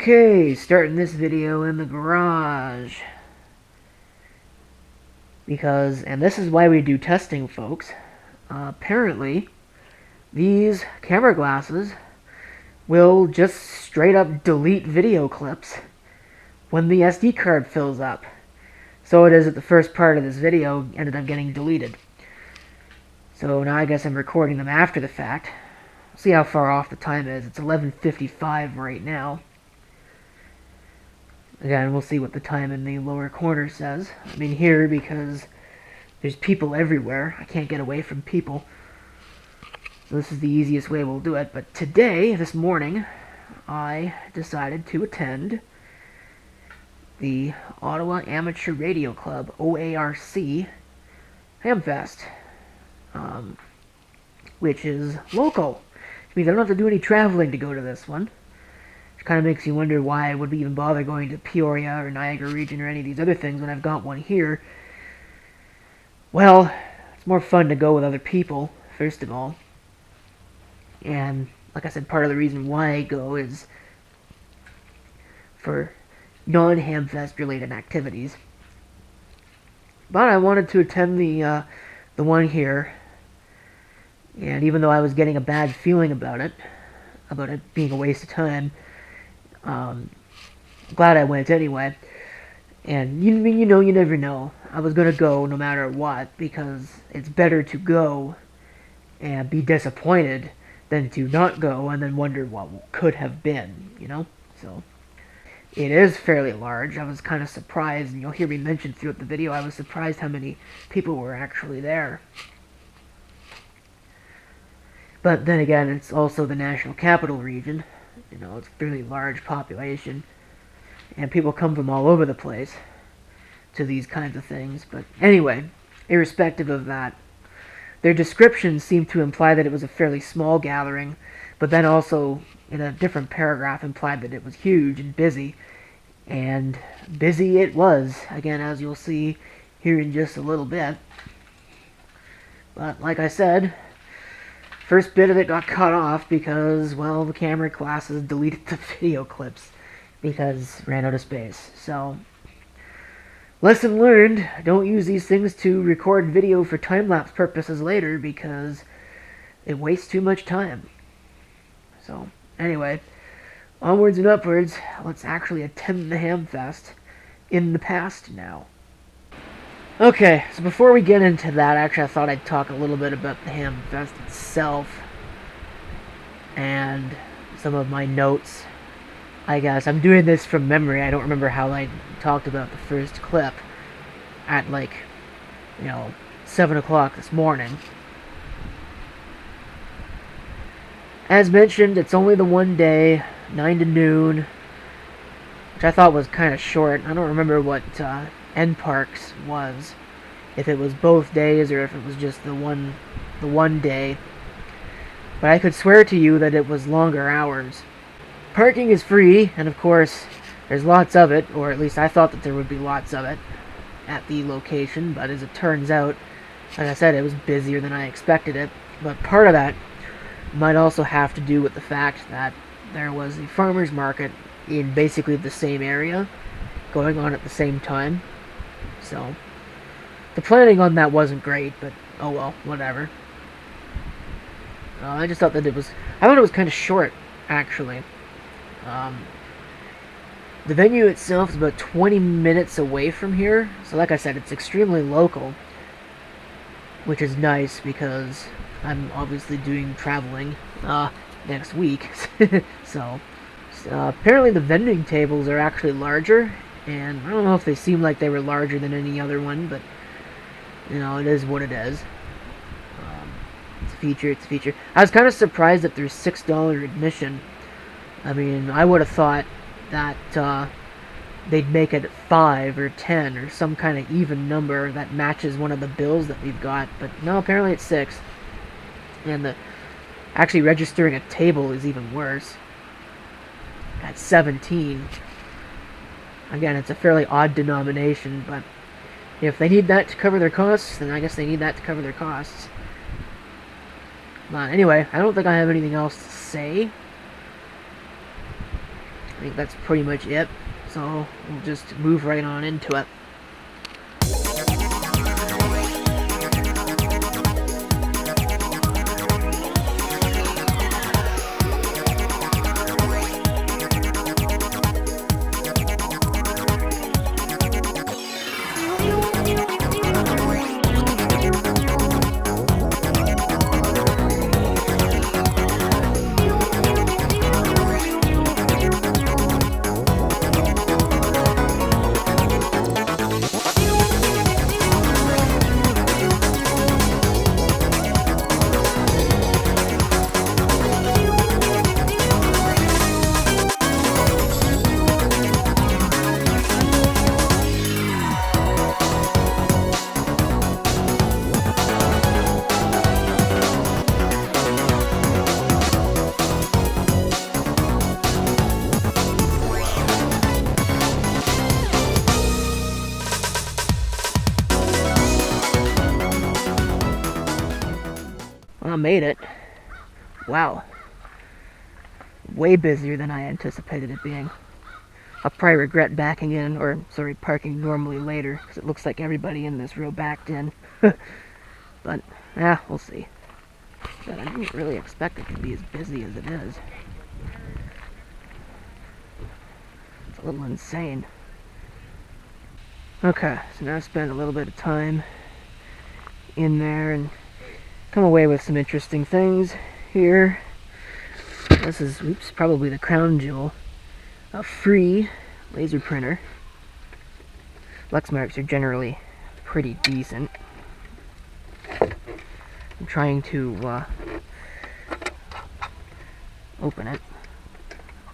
Okay, starting this video in the garage. And this is why we do testing, folks. Apparently, these camera glasses will just straight up delete video clips when the SD card fills up. So it is that the first part of this video ended up getting deleted. So now I guess I'm recording them after the fact. See how far off the time is. It's 11:55 right now. Again, we'll see what the time in the lower corner says. I mean here because there's people everywhere. I can't get away from people. So this is the easiest way we'll do it. But today, this morning, I decided to attend the Ottawa Amateur Radio Club, OARC, Hamfest, which is local. Which means I don't have to do any traveling to go to this one. Kind of makes you wonder why I would even bother going to Peoria or Niagara region or any of these other things when I've got one here. Well, it's more fun to go with other people, first of all. And like I said, part of the reason why I go is for non-Hamfest related activities. But I wanted to attend the one here, and even though I was getting a bad feeling about it being a waste of time, glad I went anyway. And you never know. I was gonna go no matter what, because it's better to go and be disappointed than to not go and then wonder what could have been, you know? So it is fairly large. I was kind of surprised, and you'll hear me mention throughout the video, I was surprised how many people were actually there. But then again, it's also the National Capital Region. You know, it's a fairly large population, and people come from all over the place to these kinds of things. But anyway, irrespective of that, their descriptions seem to imply that it was a fairly small gathering, but then also, in a different paragraph, implied that it was huge and busy it was, again, as you'll see here in just a little bit. But like I said, first bit of it got cut off because, well, the camera glasses deleted the video clips because ran out of space. So, lesson learned, don't use these things to record video for time-lapse purposes later because it wastes too much time. So, anyway, onwards and upwards, let's actually attend the Hamfest in the past now. Okay, so before we get into that, actually I thought I'd talk a little bit about the Hamfest itself and some of my notes. I guess I'm doing this from memory. I don't remember how I talked about the first clip at 7 o'clock this morning. As mentioned, it's only the one day, 9 to noon, which I thought was kind of short. I don't remember what NParks was, if it was both days or if it was just the one day, but I could swear to you that it was longer hours. Parking is free, and of course there's lots of it, or at least I thought that there would be lots of it at the location, but as it turns out, like I said, it was busier than I expected it. But part of that might also have to do with the fact that there was a farmer's market in basically the same area going on at the same time. So, the planning on that wasn't great, but oh well, whatever. I just thought that I thought it was kind of short, actually. The venue itself is about 20 minutes away from here, so like I said, it's extremely local, which is nice because I'm obviously doing traveling next week. So, apparently the vending tables are actually larger, and I don't know if they seem like they were larger than any other one, but you know, it is what it is. It's a feature. I was kind of surprised that there's $6 admission. I mean, I would have thought that they'd make it 5 or 10 or some kind of even number that matches one of the bills that we've got, but no, apparently it's 6. And actually registering a table is even worse at 17. Again, it's a fairly odd denomination, but if they need that to cover their costs, then I guess they need that to cover their costs. But anyway, I don't think I have anything else to say. think that's pretty much it. So we'll just move right on into it. I made it. Wow. Way busier than I anticipated it being. I'll probably regret backing in, or sorry, parking normally later, because it looks like everybody in this row backed in. But, yeah, we'll see. But I didn't really expect it to be as busy as it is. It's a little insane. Okay, so now I spent a little bit of time in there and come away with some interesting things here. This is, oops, probably the crown jewel. A free laser printer. Lexmarks are generally pretty decent. I'm trying to open it.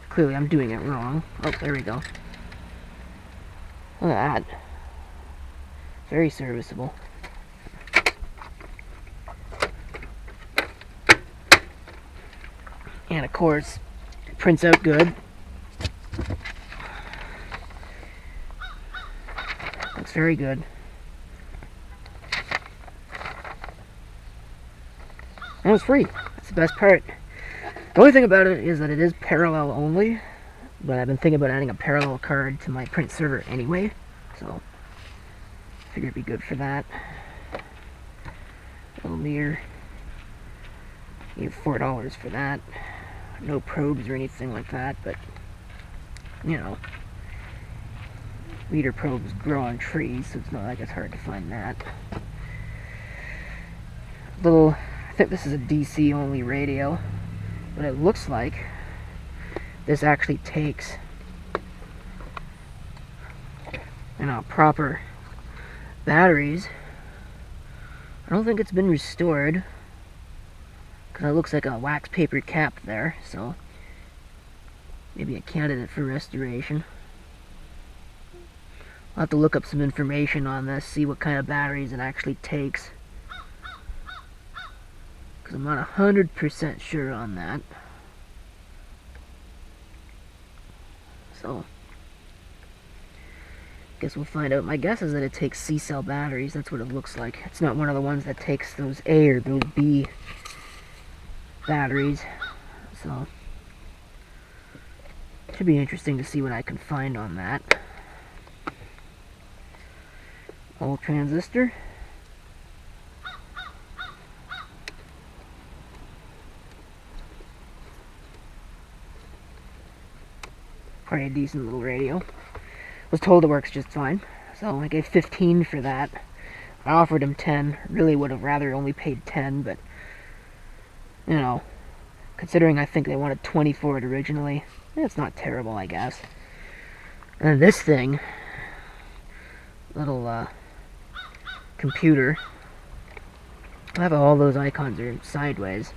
Clearly I'm doing it wrong. Oh, there we go. Look at that. Very serviceable. And of course, it prints out good. Looks very good. And it's free. That's the best part. The only thing about it is that it is parallel only, but I've been thinking about adding a parallel card to my print server anyway, so I figured it'd be good for that. A little near. Need $4 for that. No probes or anything like that, but you know, reader probes grow on trees, so it's not like it's hard to find that. Little, I think this is a DC only radio, but it looks like this actually takes, you know, proper batteries. I don't think it's been restored. It looks like a wax paper cap there, so maybe a candidate for restoration. I'll have to look up some information on this, see what kind of batteries it actually takes, because I'm not 100% sure on that. So, guess we'll find out. My guess is that it takes C-cell batteries. That's what it looks like. It's not one of the ones that takes those A or those B batteries, so should be interesting to see what I can find on that. Old transistor. Probably a decent little radio. Was told it works just fine, so I gave 15 for that. I offered him 10. Really would have rather only paid 10, but you know, considering I think they wanted 20 for it originally, it's not terrible, I guess. And this thing, little computer, I have all those icons are sideways.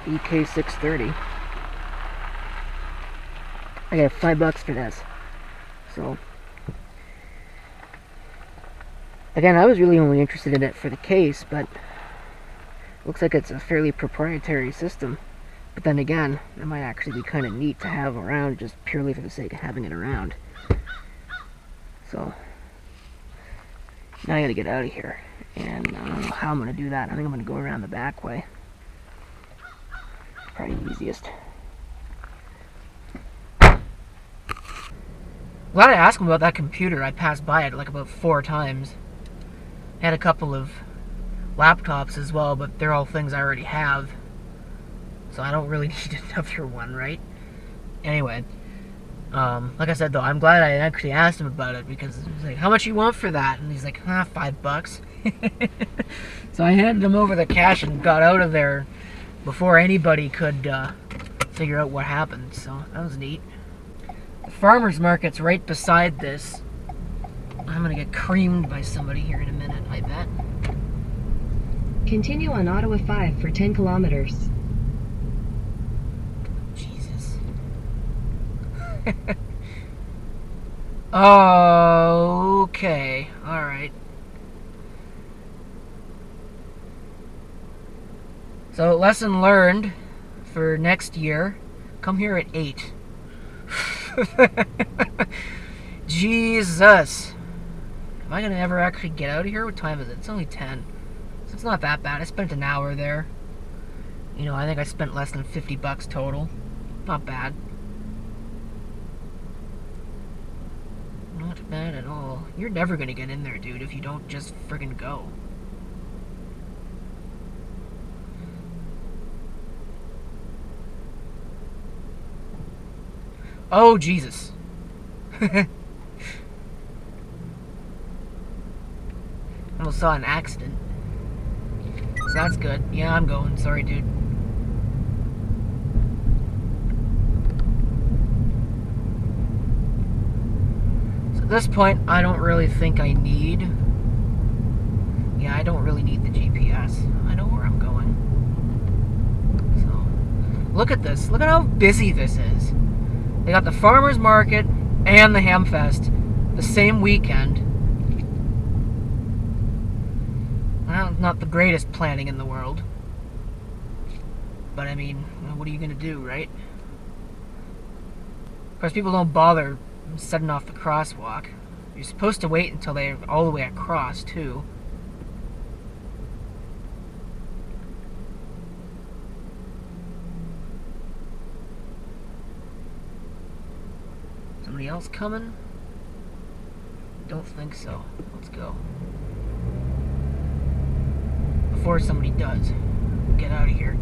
EK630. I got $5 for this. So again, I was really only interested in it for the case, but looks like it's a fairly proprietary system. But then again, it might actually be kind of neat to have around just purely for the sake of having it around. So, now I gotta get out of here. And I don't know how I'm gonna do that. I think I'm gonna go around the back way. Probably easiest. Glad I asked him about that computer. I passed by it like about 4 times. I had a couple of laptops as well, but they're all things I already have. So I don't really need another one, right? Anyway, like I said though, I'm glad I actually asked him about it, because he was like, how much you want for that? And he's like, $5. So I handed him over the cash and got out of there before anybody could figure out what happened. So that was neat. The farmer's market's right beside this. I'm gonna get creamed by somebody here in a minute, I bet. Continue on Ottawa 5 for 10 kilometers. Jesus. Okay, alright. So, lesson learned for next year, come here at 8. Jesus. Am I going to ever actually get out of here? What time is it? It's only 10. So it's not that bad. I spent an hour there. You know, I think I spent less than $50 total. Not bad. Not bad at all. You're never going to get in there, dude, if you don't just friggin' go. Oh, Jesus. Almost saw an accident. So that's good. Yeah, I'm going. Sorry, dude. So at this point, I don't really think I need... Yeah, I don't really need the GPS. I know where I'm going. So, look at this. Look at how busy this is. They got the farmer's market and the Hamfest the same weekend. Well, not the greatest planning in the world. But I mean, what are you gonna do, right? Of course, people don't bother setting off the crosswalk. You're supposed to wait until they're all the way across, too. Somebody else coming? Don't think so. Let's go. Before somebody does, get out of here.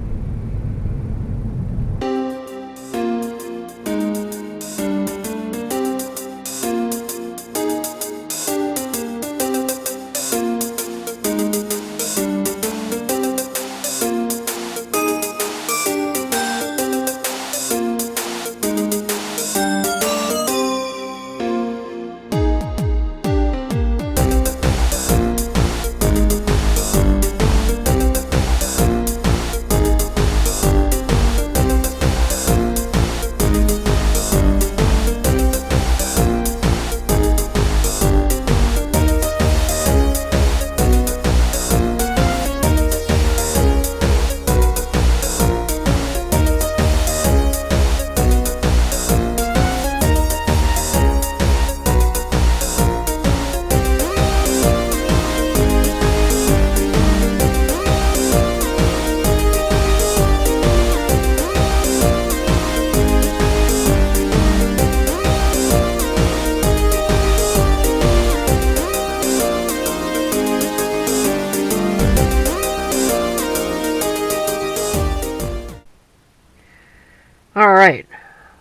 Alright,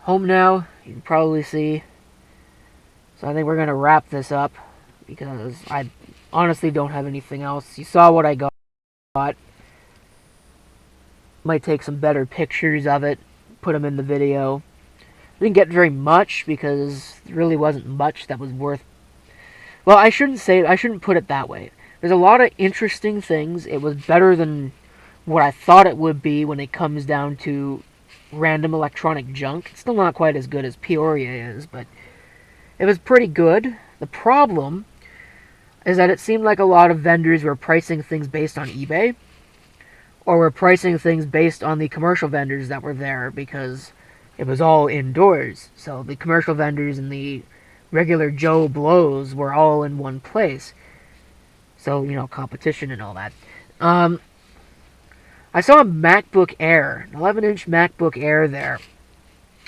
home now, you can probably see. So I think we're going to wrap this up, because I honestly don't have anything else. You saw what I got. Might take some better pictures of it, put them in the video. I didn't get very much, because there really wasn't much that was worth... Well, I shouldn't put it that way. There's a lot of interesting things. It was better than what I thought it would be when it comes down to random electronic junk. It's still not quite as good as Peoria is, but it was pretty good. The problem is that it seemed like a lot of vendors were pricing things based on eBay, or were pricing things based on the commercial vendors that were there, because it was all indoors. So the commercial vendors and the regular Joe Blows were all in one place. So, you know, competition and all that. I saw a MacBook Air, an 11-inch MacBook Air there,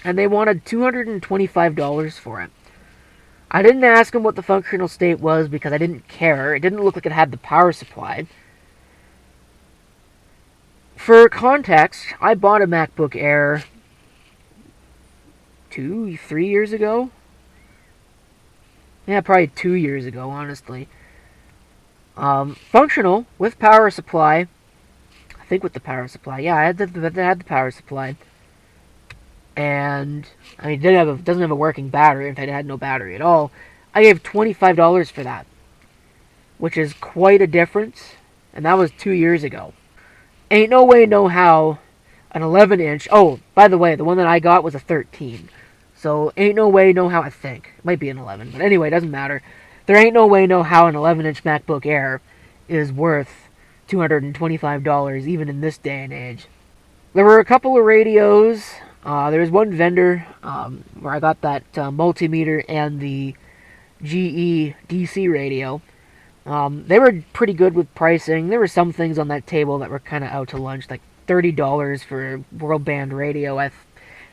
and they wanted $225 for it. I didn't ask them what the functional state was because I didn't care. It didn't look like it had the power supply. For context, I bought a MacBook Air 3 years ago. Yeah, probably 2 years ago, honestly. Functional, with power supply. I think with the power supply. Yeah, I had the power supply. And, I mean, it doesn't have a working battery. In fact, it had no battery at all. I gave $25 for that, which is quite a difference. And that was 2 years ago. Ain't no way, no how, an 11-inch... Oh, by the way, the one that I got was a 13. So, ain't no way, no how, I think. It might be an 11, but anyway, it doesn't matter. There ain't no way, no how an 11-inch MacBook Air is worth $225, even in this day and age. There were a couple of radios. There was one vendor where I got that multimeter and the GE DC radio. They were pretty good with pricing. There were some things on that table that were kind of out to lunch, like $30 for a world band radio.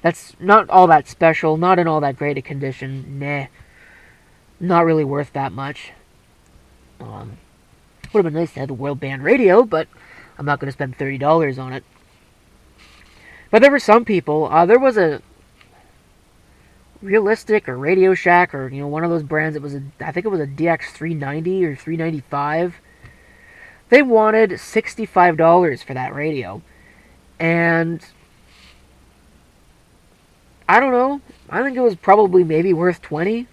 That's not all that special, not in all that great a condition. Nah, not really worth that much. Would have been nice to have a world band radio, but I'm not going to spend $30 on it. But there were some people. There was a Realistic or Radio Shack or one of those brands. I think it was a DX390 or 395. They wanted $65 for that radio, and I don't know. I think it was probably maybe worth 20.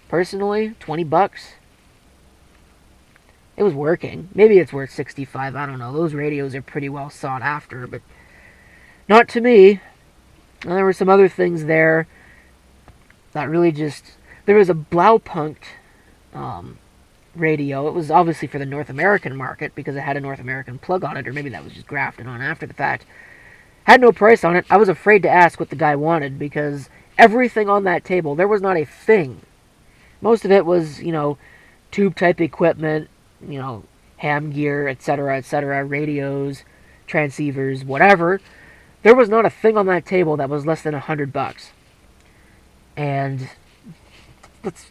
Personally, $20. It was working. Maybe it's worth 65. I don't know. Those radios are pretty well sought after, but not to me. And there were some other things there that really just... There was a Blaupunkt radio. It was obviously for the North American market because it had a North American plug on it, or maybe that was just grafted on after the fact. Had no price on it. I was afraid to ask what the guy wanted because everything on that table, there was not a thing. Most of it was, tube-type equipment, ham gear, etc., radios, transceivers, whatever. There was not a thing on that table that was less than $100. And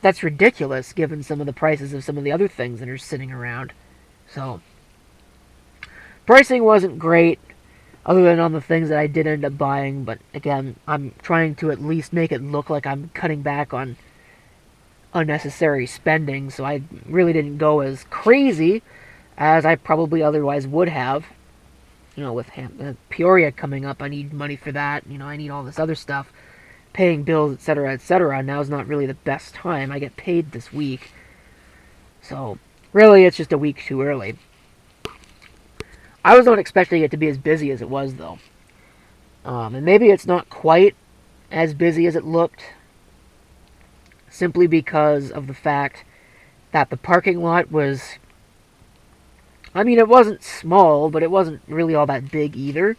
that's ridiculous given some of the prices of some of the other things that are sitting around. So, pricing wasn't great, other than on the things that I did end up buying, but again, I'm trying to at least make it look like I'm cutting back on unnecessary spending, so I really didn't go as crazy as I probably otherwise would have. With Peoria coming up, I need money for that. I need all this other stuff. Paying bills, etc. Now's not really the best time. I get paid this week. So, really, it's just a week too early. I was not expecting it to be as busy as it was, though. And maybe it's not quite as busy as it looked, simply because of the fact that the parking lot was... I mean, it wasn't small, but it wasn't really all that big either.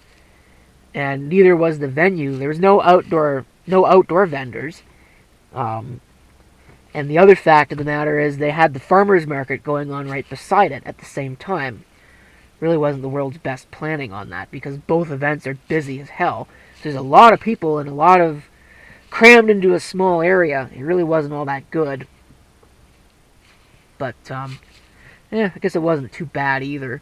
And neither was the venue. There was no outdoor vendors. And the other fact of the matter is they had the farmers market going on right beside it at the same time. Really wasn't the world's best planning on that because both events are busy as hell. So there's a lot of people and a lot of crammed into a small area. It really wasn't all that good. But, I guess it wasn't too bad either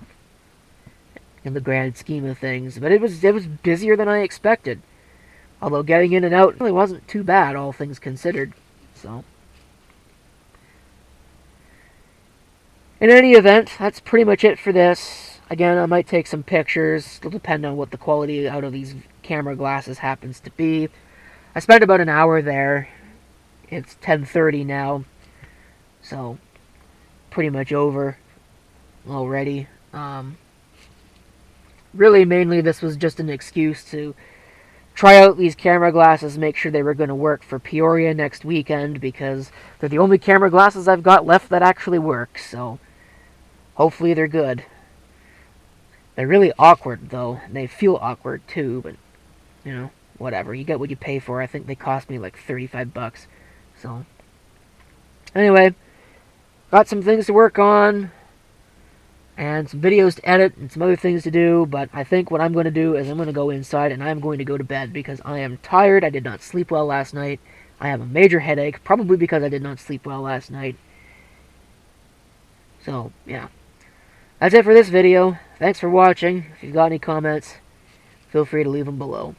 in the grand scheme of things. But it was busier than I expected. Although getting in and out really wasn't too bad, all things considered. So, in any event, that's pretty much it for this. Again, I might take some pictures. It'll depend on what the quality out of these camera glasses happens to be. I spent about an hour there. It's 10:30 now. So, pretty much over already. Really, mainly this was just an excuse to try out these camera glasses, make sure they were going to work for Peoria next weekend, because they're the only camera glasses I've got left that actually work, so hopefully they're good. They're really awkward, though. They feel awkward, too, but, whatever. You get what you pay for. I think they cost me like $35, so. Anyway, got some things to work on. and some videos to edit and some other things to do, but I think what I'm going to do is I'm going to go inside and I'm going to go to bed because I am tired. I did not sleep well last night. I have a major headache, probably because I did not sleep well last night. So, yeah. That's it for this video. Thanks for watching. If you've got any comments, feel free to leave them below.